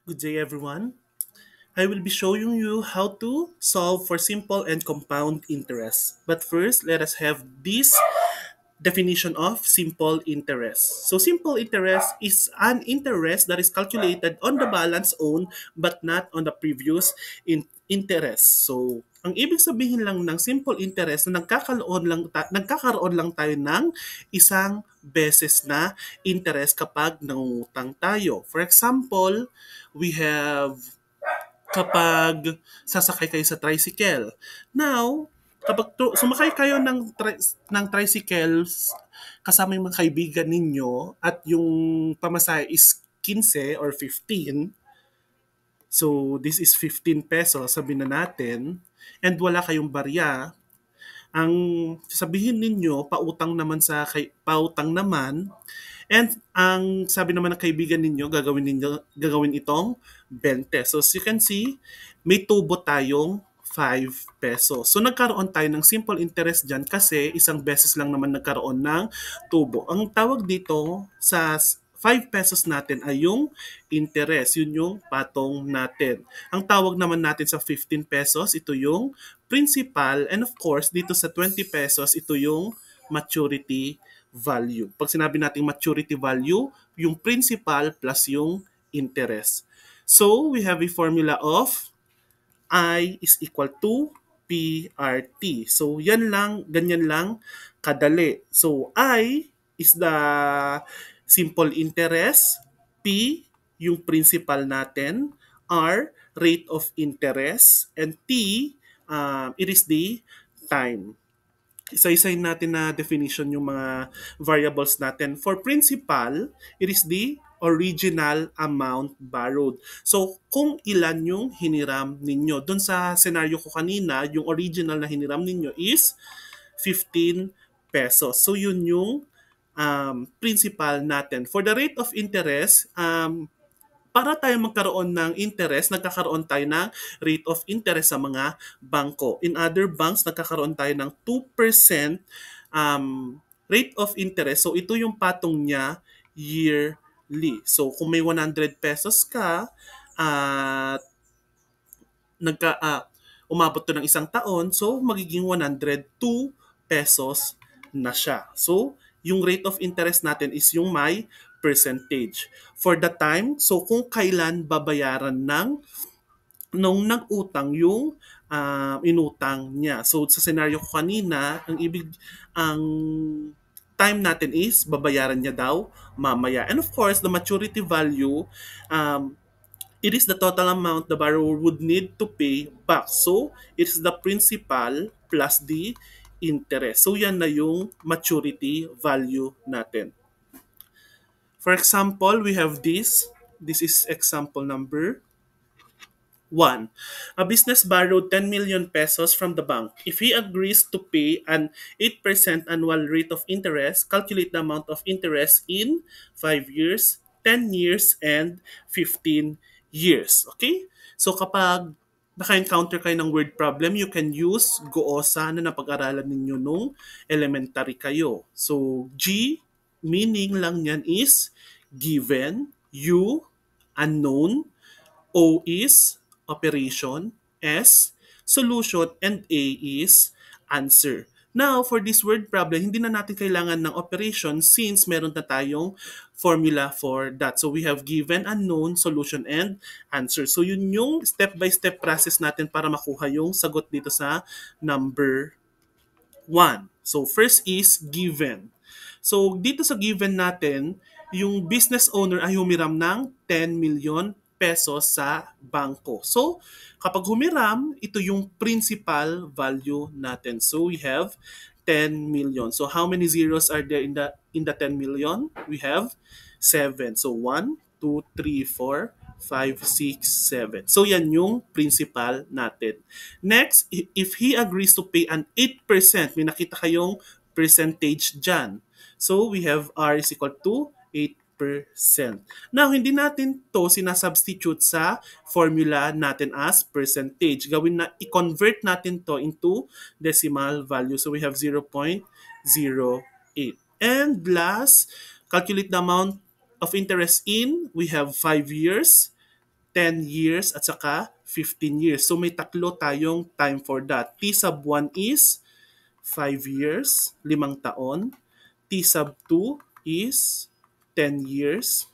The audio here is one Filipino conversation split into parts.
Good day, everyone. I will be showing you how to solve for simple and compound interest. But first, let us have this definition of simple interest. So simple interest is an interest that is calculated on the balance owned but not on the previous interest. So ang ibig sabihin lang ng simple interest na nagkakaroon lang tayo ng isang beses na interest kapag nangungutang tayo. For example, we have kapag sasakay kayo sa tricycle. Now, kapag sumakay kayo ng tricycle kasama yung mga kaibigan ninyo at yung pamasahe is 15 or 15, so this is 15 pesos, sabihin na natin, and wala kayong barya, ang sasabihin ninyo, pautang naman, and ang sabi naman ng kaibigan gagawin itong 20. So as you can see, may tubo tayong 5 pesos. So nagkaroon tayo ng simple interest dyan kasi isang beses lang naman nagkaroon ng tubo. Ang tawag dito sa 5 pesos natin ay yung interest. Yun yung patong natin. Ang tawag naman natin sa 15 pesos, ito yung principal. And of course, dito sa 20 pesos, ito yung maturity value. Pag sinabi natin maturity value, yung principal plus yung interest. So, we have a formula of I is equal to PRT. So, ganyan lang kadali. So, I is the simple interest, P yung principal natin, R rate of interest, and T it is the time. Isa-isahin natin na definition yung mga variables natin. For principal, it is the original amount borrowed. So, kung ilan yung hiniram ninyo. Doon sa scenario ko kanina, yung original na hiniram ninyo is 15 pesos. So, yun yung principal natin. For the rate of interest, para tayo magkaroon ng interest, nagkakaroon tayo ng rate of interest sa mga bangko. In other banks, nagkakaroon tayo ng 2% rate of interest. So, ito yung patong niya yearly. So, kung may 100 pesos ka, at nagka, umabot to ng isang taon, so magiging 102 pesos na siya. So, yung rate of interest natin is yung may percentage. For the time, so kung kailan babayaran nung nag-utang yung inutang niya. So sa scenario ko kanina, ang time natin is babayaran niya daw mamaya. And of course, the maturity value, it is the total amount the borrower would need to pay back. So, it's the principal plus the interest. So, yan na yung maturity value natin. For example, we have this. This is example number 1. A business borrowed 10 million pesos from the bank. If he agrees to pay an 8% annual rate of interest, calculate the amount of interest in 5 years, 10 years, and 15 years. Okay? So kapag naka-encounter kayo ng word problem, you can use GOOSA na napag-aralan ninyo nung elementary kayo. So, G, meaning lang yan is given, U, unknown, O is operation, S, solution, and A is answer. Now, for this word problem, hindi na natin kailangan ng operation since meron na tayong formula for that. So, we have given, unknown, solution, and answer. So, yun yung step-by-step process natin para makuha yung sagot dito sa number 1. So, first is given. So, dito sa given natin, yung business owner ay humiram ng 10 million pesos sa bangko. So, kapag humiram, ito yung principal value natin. So, we have 10 million. So, how many zeros are there in the 10 million? We have 7. So, 1, 2, 3, 4, 5, 6, 7. So, yan yung principal natin. Next, if he agrees to pay an 8%, may nakita kayong percentage dyan. So, we have R is equal to 8%. Now, hindi natin to sinasubstitute sa formula natin as percentage. I-convert natin to into decimal value. So, we have 0.08. And last, calculate the amount of interest in, we have 5 years, 10 years, at saka 15 years. So may tatlo tayong time for that. T sub 1 is 5 years, 5 taon. T sub 2 is 10 years.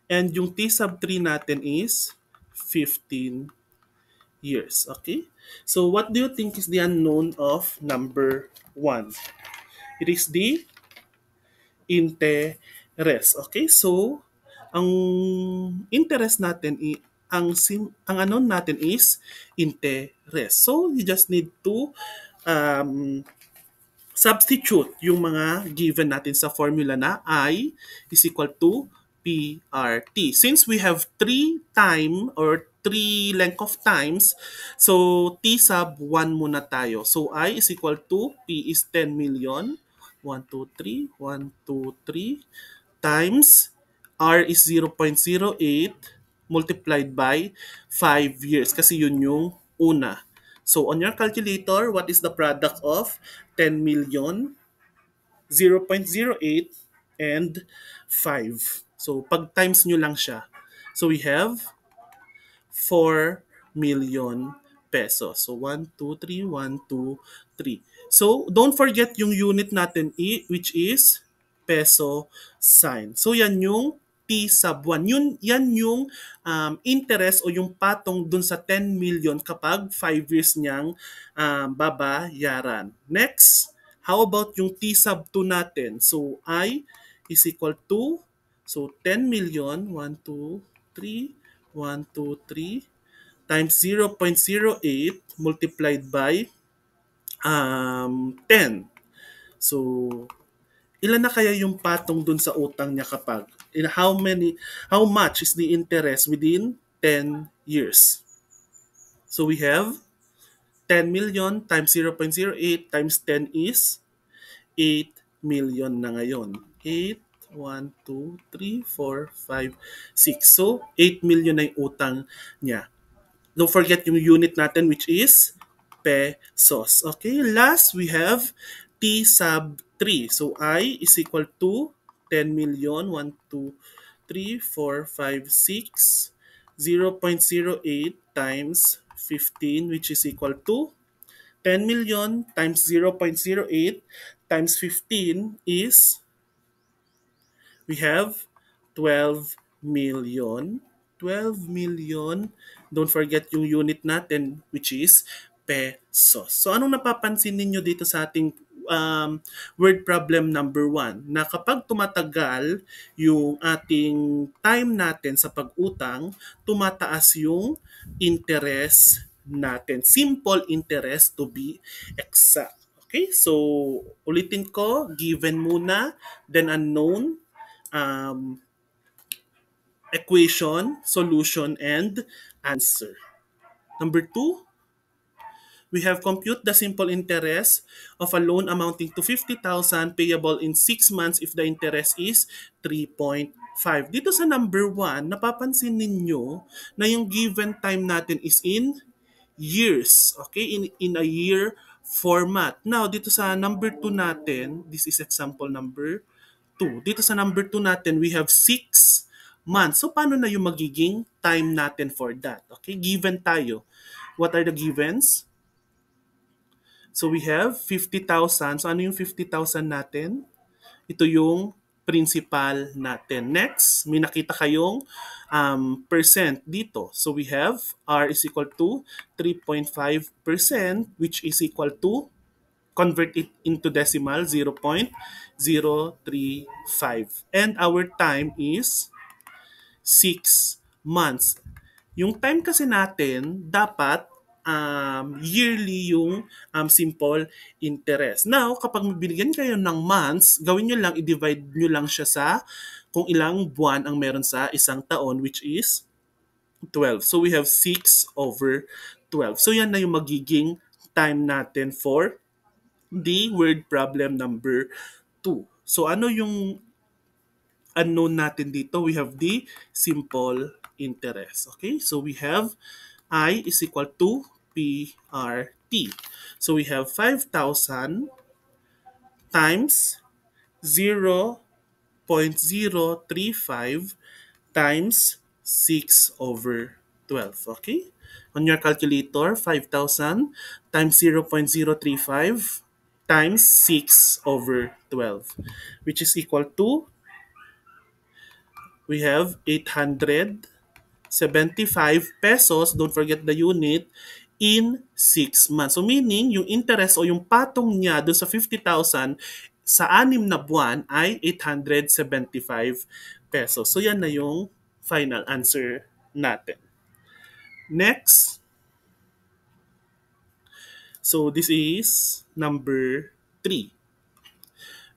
And yung T sub 3 natin is 15 years. Okay? So what do you think is the unknown of number 1? It is the interest. Okay? So, ang interest natin ang ano natin is interest. So, you just need to um, substitute yung mga given natin sa formula na I is equal to PRT. Since we have three time or three length of times, so T sub 1 muna tayo. So I is equal to P is 10 million. 1, 2, 3, 1, 2, 3 times R is 0.08 multiplied by 5 years kasi yun yung una. So on your calculator, what is the product of 10 million, 0.08, and 5? So pag times nyo lang siya. So we have 4 million pesos. So 1, 2, 3, 1, 2, 3. So don't forget yung unit natin which is peso sign. So yan yung T sub 1. Yan yung interest o yung patong dun sa 10 million kapag 5 years niyang babayaran. Next, how about yung T sub 2 natin? So I is equal to, so 10 million, 1, 2, 3, 1, 2, 3 times 0.08 multiplied by 10. So, ilan na kaya yung patong dun sa utang niya kapag? How much is the interest within 10 years? So, we have 10 million times 0.08 times 10 is 8 million na ngayon. 8, 1, 2, 3, 4, 5, 6. So, 8 million na yung utang niya. Don't forget yung unit natin which is pesos. Okay, last we have T sub 3. So I is equal to 10 million, 1, 2, 3, 4, 5, 6, 0.08 times 15 which is equal to 10 million times 0.08 times 15 is, we have 12 million. 12 million. Don't forget yung unit natin which is pesos. So anong napapansin ninyo dito sa ating word problem number 1? Na kapag tumatagal yung ating time natin sa pag-utang, tumataas yung interest natin. Simple interest to be exact. Okay, so ulitin ko, given muna, then unknown, um, equation, solution, and answer. Number 2, we have compute the simple interest of a loan amounting to 50,000 payable in 6 months if the interest is 3.5. Dito sa number 1, napapansin ninyo na yung given time natin is in years. Okay? In a year format. Now, dito sa number 2 natin, this is example number 2. Dito sa number 2 natin, we have 6 months. So, paano na yung magiging time natin for that? Okay, given tayo. What are the givens? So, we have 50,000. So, ano yung 50,000 natin? Ito yung principal natin. Next, may nakita kayong percent dito. So, we have R is equal to 3.5%, which is equal to, convert it into decimal, 0.035. And our time is 6 months. Yung time kasi natin, dapat yearly yung simple interest. Now, kapag binigyan kayo ng months, gawin nyo lang, i-divide nyo lang siya sa kung ilang buwan ang meron sa isang taon, which is 12. So, we have 6 over 12. So, yan na yung magiging time natin for the word problem number 2. So, ano yung unknown natin dito? We have the simple interest. Okay? So, we have I is equal to PRT. So, we have 5,000 times 0.035 times 6 over 12. Okay? On your calculator, 5,000 times 0.035 times 6 over 12, which is equal to, we have 875 pesos, don't forget the unit, in 6 months. So meaning, yung interest o yung patong niya doon sa 50,000 sa 6 na buwan ay 875 pesos. So yan na yung final answer natin. Next, so this is number 3.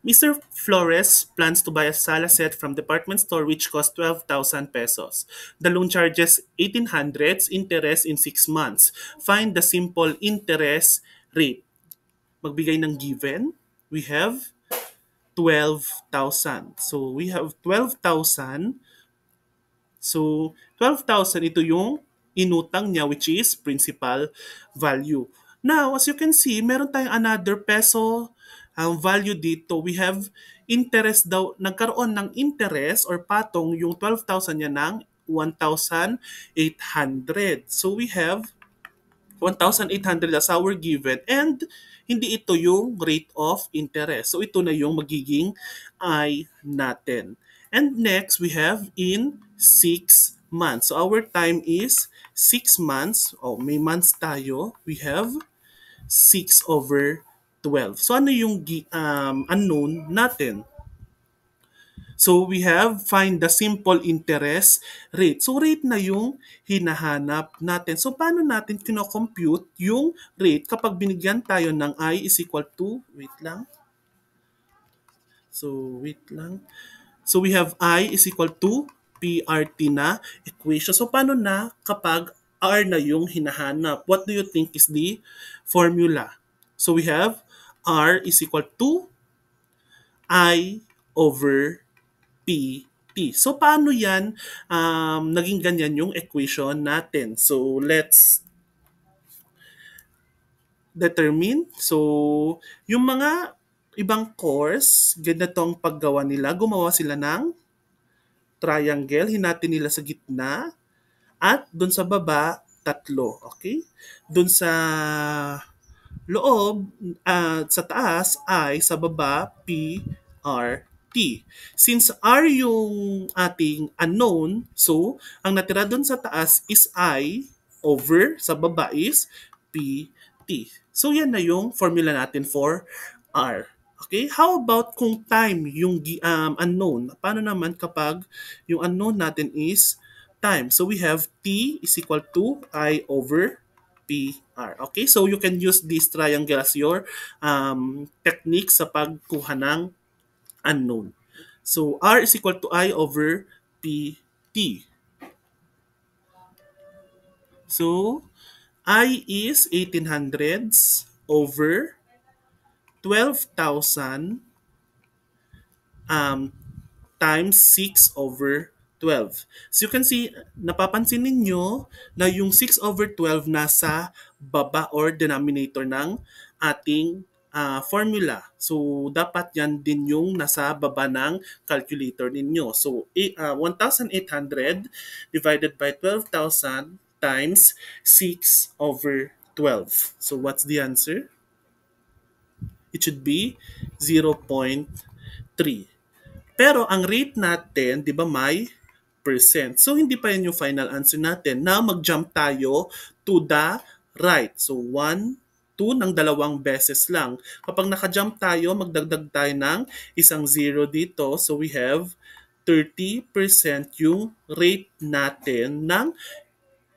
Mr. Flores plans to buy a sala set from department store which costs 12,000 pesos. The loan charges 1,800 interest in 6 months. Find the simple interest rate. Magbigay ng given. We have 12,000. So we have 12,000. So 12,000 ito yung inutang niya, which is principal value. Now, as you can see, meron tayong another peso value dito. We have interest daw, nagkaroon ng interest or patong yung 12,000 niya ng 1,800. So we have 1,800 as our given, and hindi ito yung rate of interest. So ito na yung magiging I natin. And next, we have in 6 months. So our time is 6 months. May months tayo. We have 6 over 12. So ano yung unknown natin? So we have find the simple interest rate. So rate na yung hinahanap natin. So paano natin kino-compute yung rate kapag binigyan tayo ng I is equal to, wait lang. So wait lang. So we have I is equal to PRT na equation. So paano na kapag R na yung hinahanap? What do you think is the formula? So we have R is equal to I over PT. So, paano yan naging ganyan yung equation natin? So, let's determine. So, yung mga ibang course, ganitong paggawa nila, gumawa sila ng triangle, hinati nila sa gitna, at dun sa baba, tatlo. Okay? Dun sa loob, sa taas, I, sa baba, P, R, T. Since R yung ating unknown, so ang natira doon sa taas is I over sa baba is P, T. So yan na yung formula natin for R. Okay? How about kung time yung unknown? Paano naman kapag yung unknown natin is time? So we have T is equal to I over PR. Okay? So you can use this triangle as your technique sa pagkuha ng unknown. So R is equal to I over PT. So I is 1800s over 12,000 times 6 over 12. So you can see, napapansin ninyo na yung 6 over 12 nasa baba or denominator ng ating formula. So dapat yan din yung nasa baba ng calculator ninyo. So 1,800 divided by 12,000 times 6 over 12. So what's the answer? It should be 0.3. Pero ang rate natin, di ba may percent. So hindi pa yan yung final answer natin. Now mag-jump tayo to the right. So 1, 2 ng dalawang beses lang. Kapag naka-jump tayo, magdagdag tayo ng isang 0 dito. So we have 30% yung rate natin ng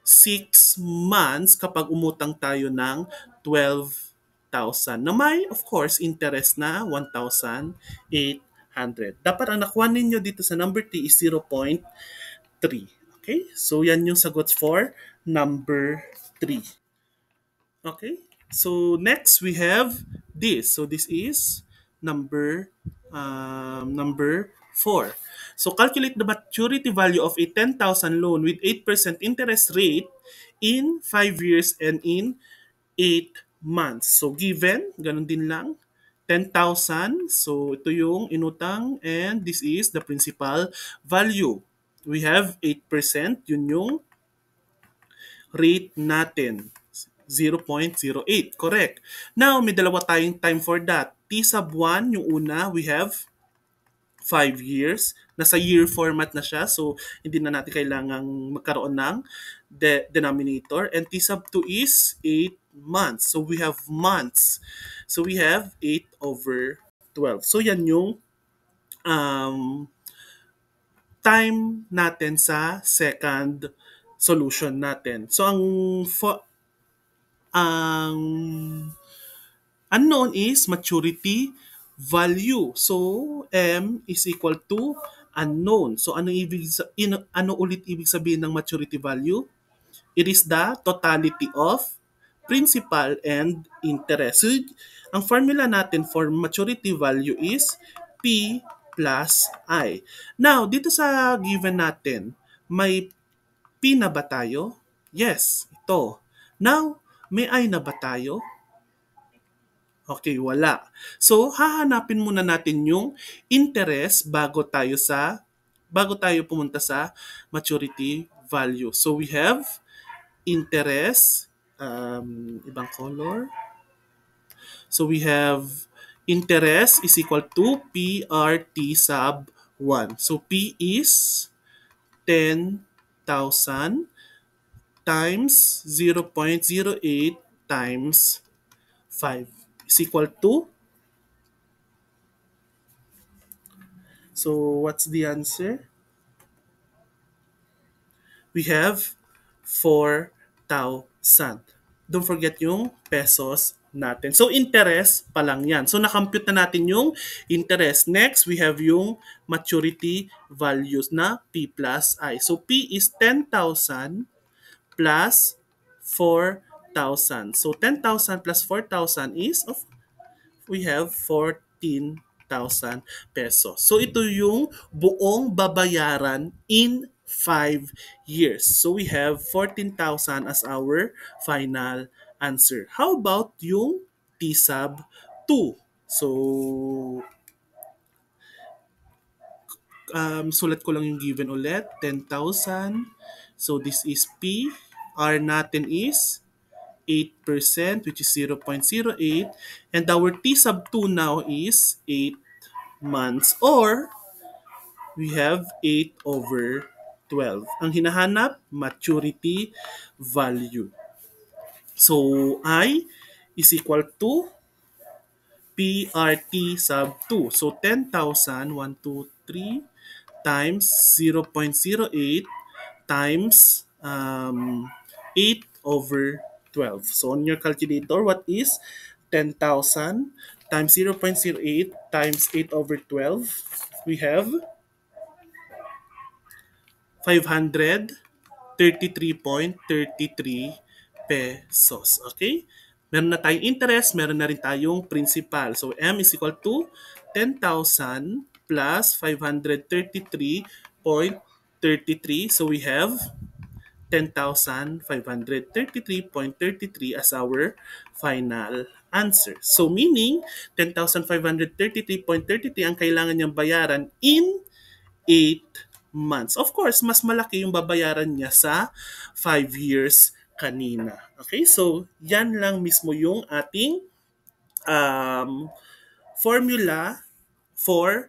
6 months kapag umutang tayo ng 12,000 na may, of course, interest na 1,800. Dapat ang nakuha ninyo dito sa number T is 0.3. Okay? So, yan yung sagot for number 3. Okay? So, next we have this. So, this is number 4. So, calculate the maturity value of a 10,000 loan with 8% interest rate in 5 years and in 8 months. So, given, ganun din lang, 10,000. So, ito yung inutang and this is the principal value. We have 8%, yun yung rate natin. 0.08, correct. Now, may dalawa tayong time for that. T sub 1, yung una, we have 5 years. Nasa year format na siya, so hindi na natin kailangang magkaroon ng denominator. And T sub 2 is 8 months. So we have months. So we have 8 over 12. So yan yung um, time natin sa second solution natin. So ang unknown is maturity value. So M is equal to unknown. So ano ulit ibig sabihin ng maturity value? It is the totality of principal and interest. So, ang formula natin for maturity value is P plus I. Now, dito sa given natin, may P na ba tayo? Yes, ito. Now, may I na ba tayo? Okay, wala. So, hahanapin muna natin yung interest bago tayo pumunta sa maturity value. So, we have interest, ibang color. So, we have interest is equal to PRT sub 1. So, P is 10,000 times 0.08 times 5 is equal to, so what's the answer? We have 4,000. Don't forget yung pesos natin. So, interest pa lang yan. So, nakompute na natin yung interest. Next, we have yung maturity values na P plus I. So, P is 10,000 plus 4,000. So, 10,000 plus 4,000 is, we have 14,000 pesos. So, ito yung buong babayaran in 5 years. So, we have 14,000 as our final answer. How about yung T sub 2? So, sulat ko lang yung given ulit. 10,000. So, this is P. R natin is 8%, which is 0.08. And our T sub 2 now is 8 months, or we have 8 over 12. Ang hinahanap, maturity value. So, I is equal to PRT sub 2. So, 10,000, 1, 2, 3, times 0.08 times 8 over 12. So, on your calculator, what is 10,000 times 0.08 times 8 over 12? We have 533.33 pesos. Okay? Meron na tayong interest, meron na rin tayong principal. So, M is equal to 10,000 plus 533.33. So, we have 10,533.33 as our final answer. So, meaning, 10,533.33 ang kailangan niyang bayaran in 8 months. Of course, mas malaki yung babayaran niya sa 5 years kanina. Okay, so yan lang mismo yung ating formula for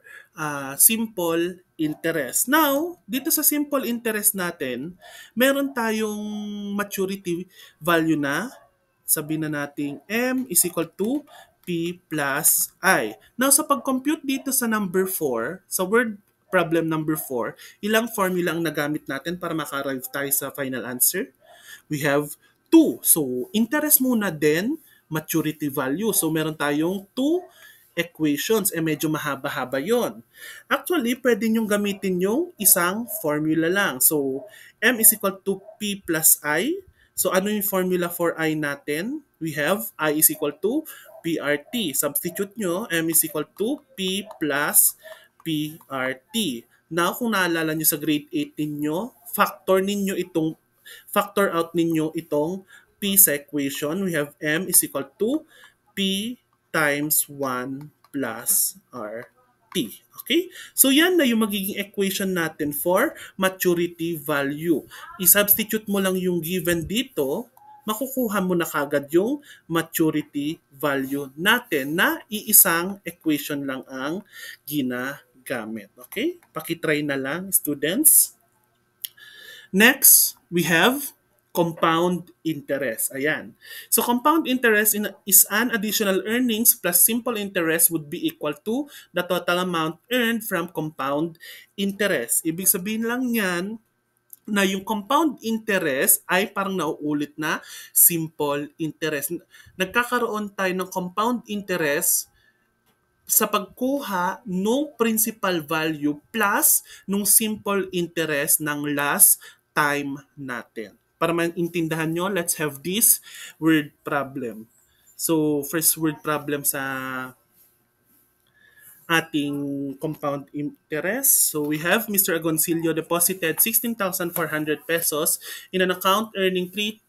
simple interest. Now, dito sa simple interest natin, meron tayong maturity value na, sabihin na natin M is equal to P plus I. Now, sa pag-compute dito sa number 4, sa word problem number 4, ilang formula ang nagamit natin para maka-arrive tayo sa final answer? We have 2. So, interest muna then maturity value. So, meron tayong 2 equations. Medyo mahaba-haba yon. Actually, pwede nyo gamitin yung isang formula lang. So, M is equal to P plus I. So, ano yung formula for I natin? We have I is equal to PRT. Substitute nyo, M is equal to P plus PRT. Now, kung naalala nyo sa grade 8 ninyo, factor out ninyo itong P sa equation. We have M is equal to P times 1 plus R. T. Okay? So yan na yung magiging equation natin for maturity value. I-substitute mo lang yung given dito, makukuha mo na kagad yung maturity value natin na iisang equation lang ang ginagamit. Okay? Pakitry na lang, students. Next, we have compound interest. Ayan. So compound interest is an additional earnings plus simple interest would be equal to the total amount earned from compound interest. Ibig sabihin lang yan na yung compound interest ay parang nauulit na simple interest. Nagkakaroon tayo ng compound interest sa pagkuha nung principal value plus nung simple interest ng last time natin. Para maintindihan nyo, let's have this word problem. So, first word problem sa ating compound interest. So we have Mr. Agoncillo deposited 16,400 pesos in an account earning 3%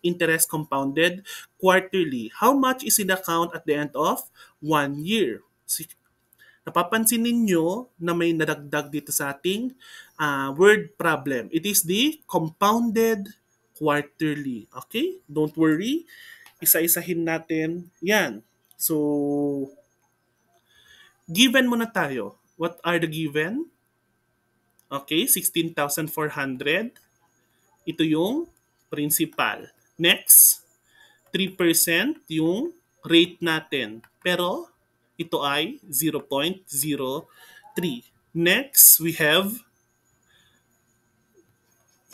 interest compounded quarterly. How much is in the account at the end of 1 year? Napapansin ninyo na may nadagdag dito sa ating word problem. It is the compounded quarterly. Okay? Don't worry. Isa-isahin natin yan. So, given muna tayo. What are the given? Okay, 16,400. Ito yung principal. Next, 3% yung rate natin. Pero, ito ay 0.03. Next, we have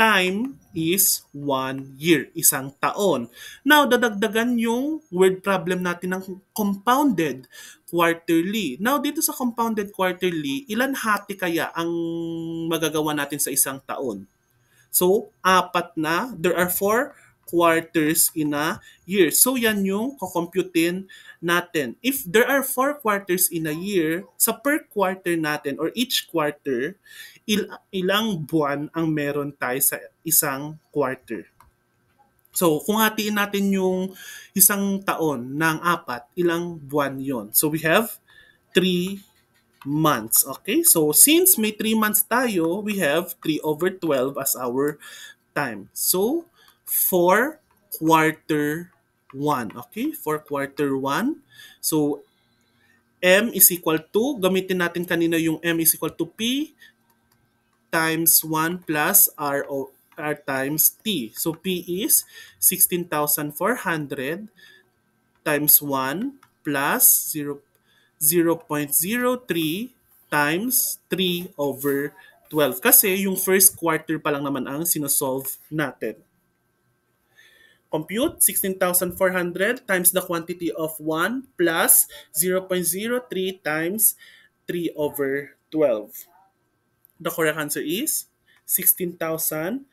time is 1 year, isang taon. Now, dadagdagan yung word problem natin ng compounded quarterly. Now, dito sa compounded quarterly, ilan hati kaya ang magagawa natin sa isang taon? So, apat na. There are 4 quarters in a year. So, yan yung kukomputin natin. If there are 4 quarters in a year, sa per quarter natin or each quarter, ilang buwan ang meron tayo sa isang quarter. So, kung hatiin natin yung isang taon ng apat, ilang buwan yon? So, we have 3 months. Okay? So, since may 3 months tayo, we have 3 over 12 as our time. So, for quarter 1. Okay? For quarter 1. So, M is equal to, gamitin natin kanina yung M is equal to P times 1 plus R times T. So, P is 16,400 times 1 plus 0.03 times 3 over 12. Kasi yung first quarter pa lang naman ang sinosolve natin. Compute 16,400 times the quantity of 1 plus 0.03 times 3 over 12. The correct answer is 16,523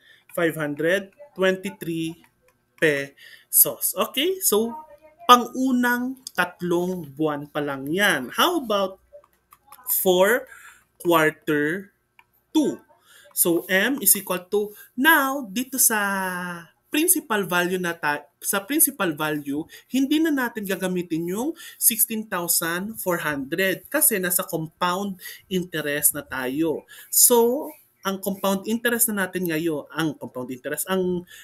pesos. Okay, so pangunang 3 buwan pa lang yan. How about for quarter 2? So M is equal to, now dito sa principal value sa principal value, hindi na natin gagamitin yung 16,400 kasi nasa compound interest na tayo. So, ang compound interest na natin ngayon, ang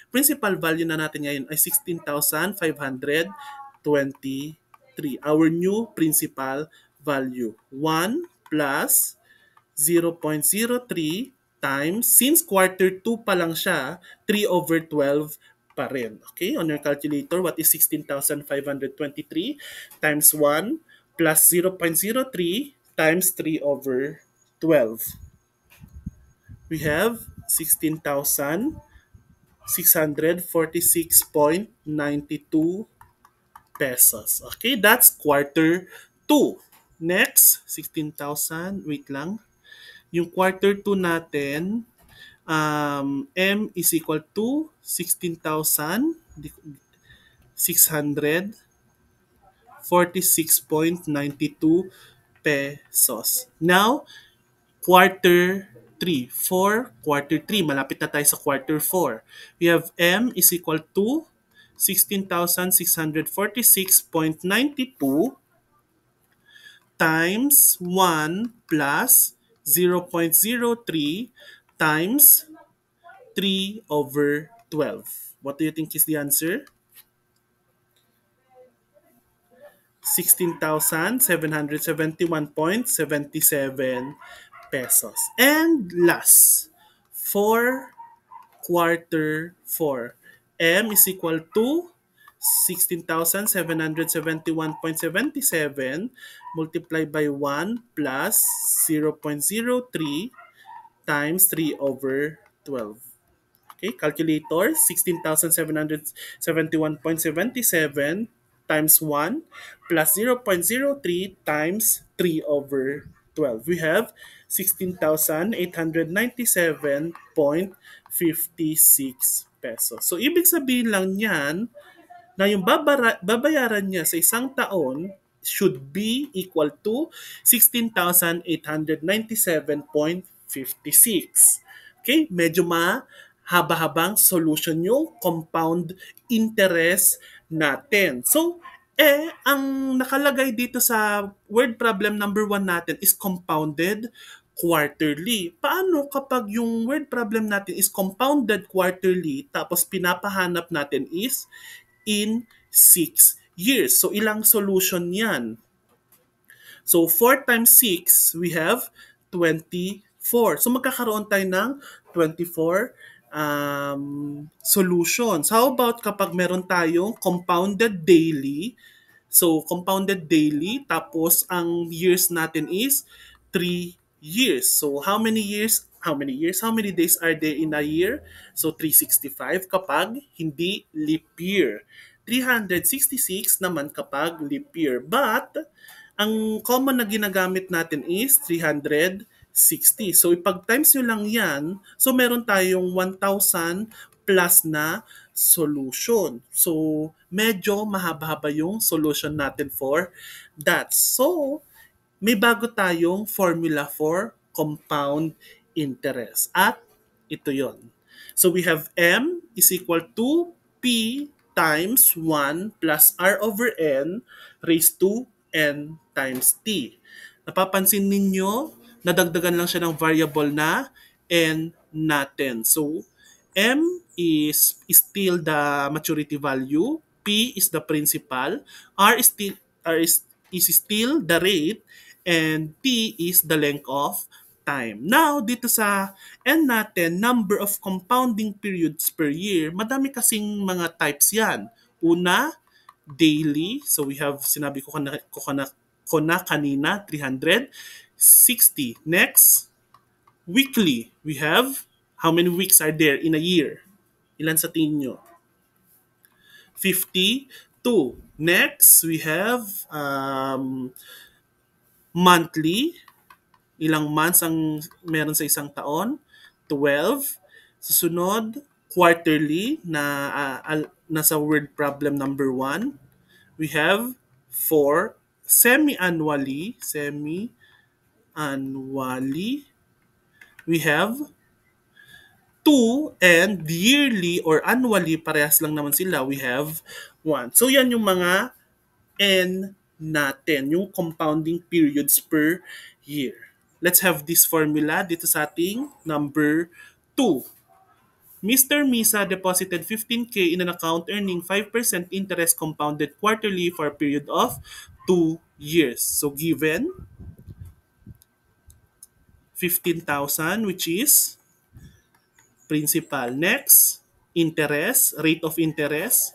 principal value na natin ngayon ay 16,523. Our new principal value. 1 plus 0.03 times, since quarter 2 pa lang siya, 3 over 12 pa rin. Okay, on your calculator, what is 16,523 times 1 plus 0.03 times 3 over 12? We have 16,646.92 pesos. Okay, that's quarter 2. Next, 16,000, wait lang. Yung quarter 2 natin, M is equal to 16,646.92 pesos. Now, quarter 3. For quarter 3, malapit na tayo sa quarter 4. We have M is equal to 16,646.92 times 1 plus 0.03 times 3 over 12. What do you think is the answer? 16,771.77 pesos. And last, for quarter 4. M is equal to 16,771.77 multiplied by 1 plus 0.03 times 3 over 12. Okay, calculator, 16,771.77 times 1 plus 0.03 times 3 over 12. We have 16,897.56 pesos. So, ibig sabihin lang niyan na yung babayaran niya sa isang taon should be equal to 16,897.56. Okay? Medyo mahaba-habang solution yung compound interest natin. So, ang nakalagay dito sa word problem number 1 natin is compounded quarterly. Paano kapag yung word problem natin is compounded quarterly tapos pinapahanap natin is in 6 years? So, ilang solution yan? So, 4 times 6, we have 24. So, magkakaroon tayo ng 24 solutions. How about kapag meron tayong compounded daily? So, compounded daily, tapos ang years natin is 3 years. So, how many years? How many years? How many days are there in a year? So, 365 kapag hindi leap year. 366 naman kapag leap year. But, ang common na ginagamit natin is 360. So, ipag-times nyo lang yan. So, meron tayong 1,000 plus na solution. So, medyo mahaba-haba yung solution natin for that. So, may bago tayong formula for compound interest. At ito yon. So we have M is equal to P times 1 plus R over N raised to N times T. Napapansin ninyo, nadagdagan lang siya ng variable na N natin. So, M is still the maturity value, P is the principal, R is still the rate, and T is the length of time. Now, dito sa N natin, number of compounding periods per year, madami kasing mga types yan. Una, daily. So, we have, sinabi ko na kanina, 360. Next, weekly. We have, how many weeks are there in a year? Ilan sa tingin nyo? 52. Next, we have monthly. Ilang months ang meron sa isang taon? 12. Susunod, quarterly na nasa word problem number 1. We have 4. Semi-annually. We have 2, and yearly or annually, parehas lang naman sila, we have 1. So, yan yung mga N natin, yung compounding periods per year. Let's have this formula dito sa ating number 2. Mr. Misa deposited 15K in an account earning 5% interest compounded quarterly for a period of 2 years. So, given 15,000, which is principal. Next, interest, rate of interest,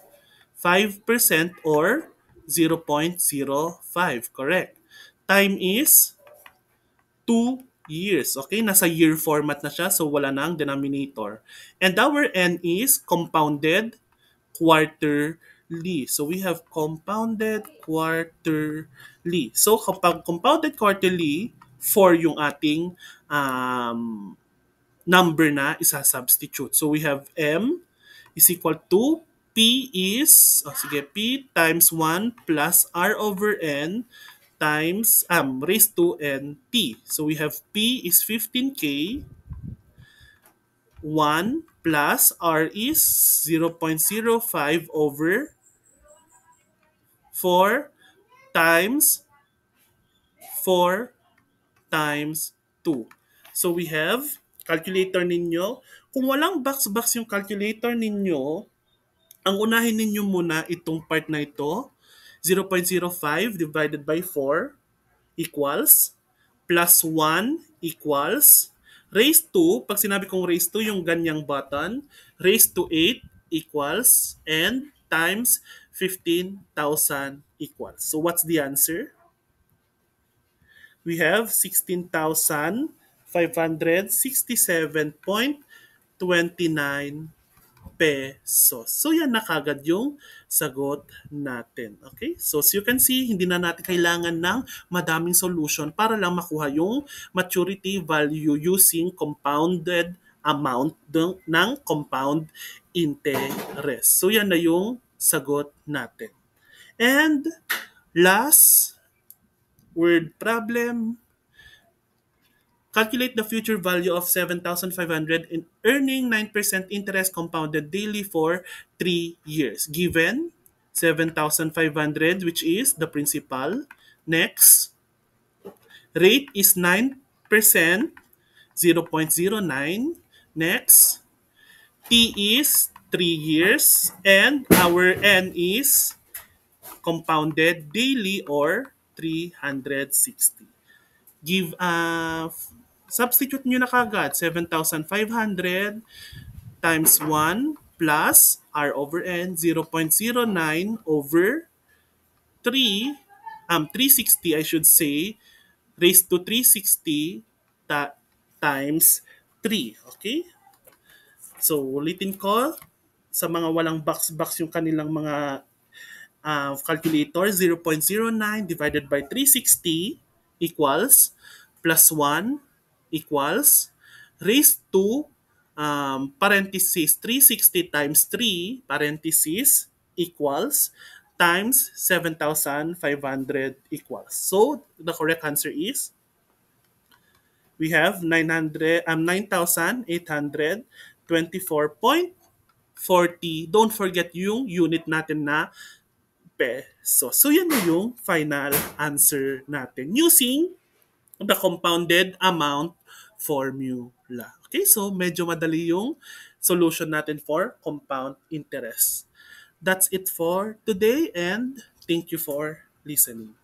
5% or 0.05. Correct. Time is 2 years. Okay, nasa year format na siya, so wala nang denominator. And our N is compounded quarterly. So we have compounded quarterly. So kapag compounded quarterly, 4 yung ating number na isa-substitute. So we have M is equal to P is, P times 1 plus R over N times raised to N T. So we have P is 15K, 1 plus R is 0.05 over 4 times 4 times 2. So we have, calculator ninyo. Kung walang box-box yung calculator ninyo, ang unahin ninyo muna itong part na ito, 0.05 divided by 4 equals, plus 1 equals, raise to, pag sinabi kong raise to, yung ganyang button, raise to 8 equals, and times 15,000 equals. So what's the answer? We have 16,567.29 pesos. So yan na kagad yung sagot natin. Okay? So as you can see, hindi na natin kailangan ng madaming solution para lang makuha yung maturity value using compounded amount ng compound interest. So yan na yung sagot natin. And last word problem, calculate the future value of 7,500 in earning 9% interest compounded daily for 3 years. Given 7,500, which is the principal. Next, rate is 9%, 0.09. Next, T is 3 years, and our N is compounded daily or 360. Give substitute nyo na kagad 7,500 times 1 plus R over N 0.09 over 3 360 I should say raised to 360 times 3. Okay? So ulitin ko sa mga walang box-box yung kanilang mga calculator, 0.09 divided by 360 equals plus 1 equals raised to parenthesis 360 times 3 parenthesis equals times 7,500 equals. So the correct answer is we have 9,824.40. Don't forget yung unit natin na peso. So yan na yung final answer natin using the compounded amount formula. Okay, so medyo madali yung solution natin for compound interest. That's it for today and thank you for listening.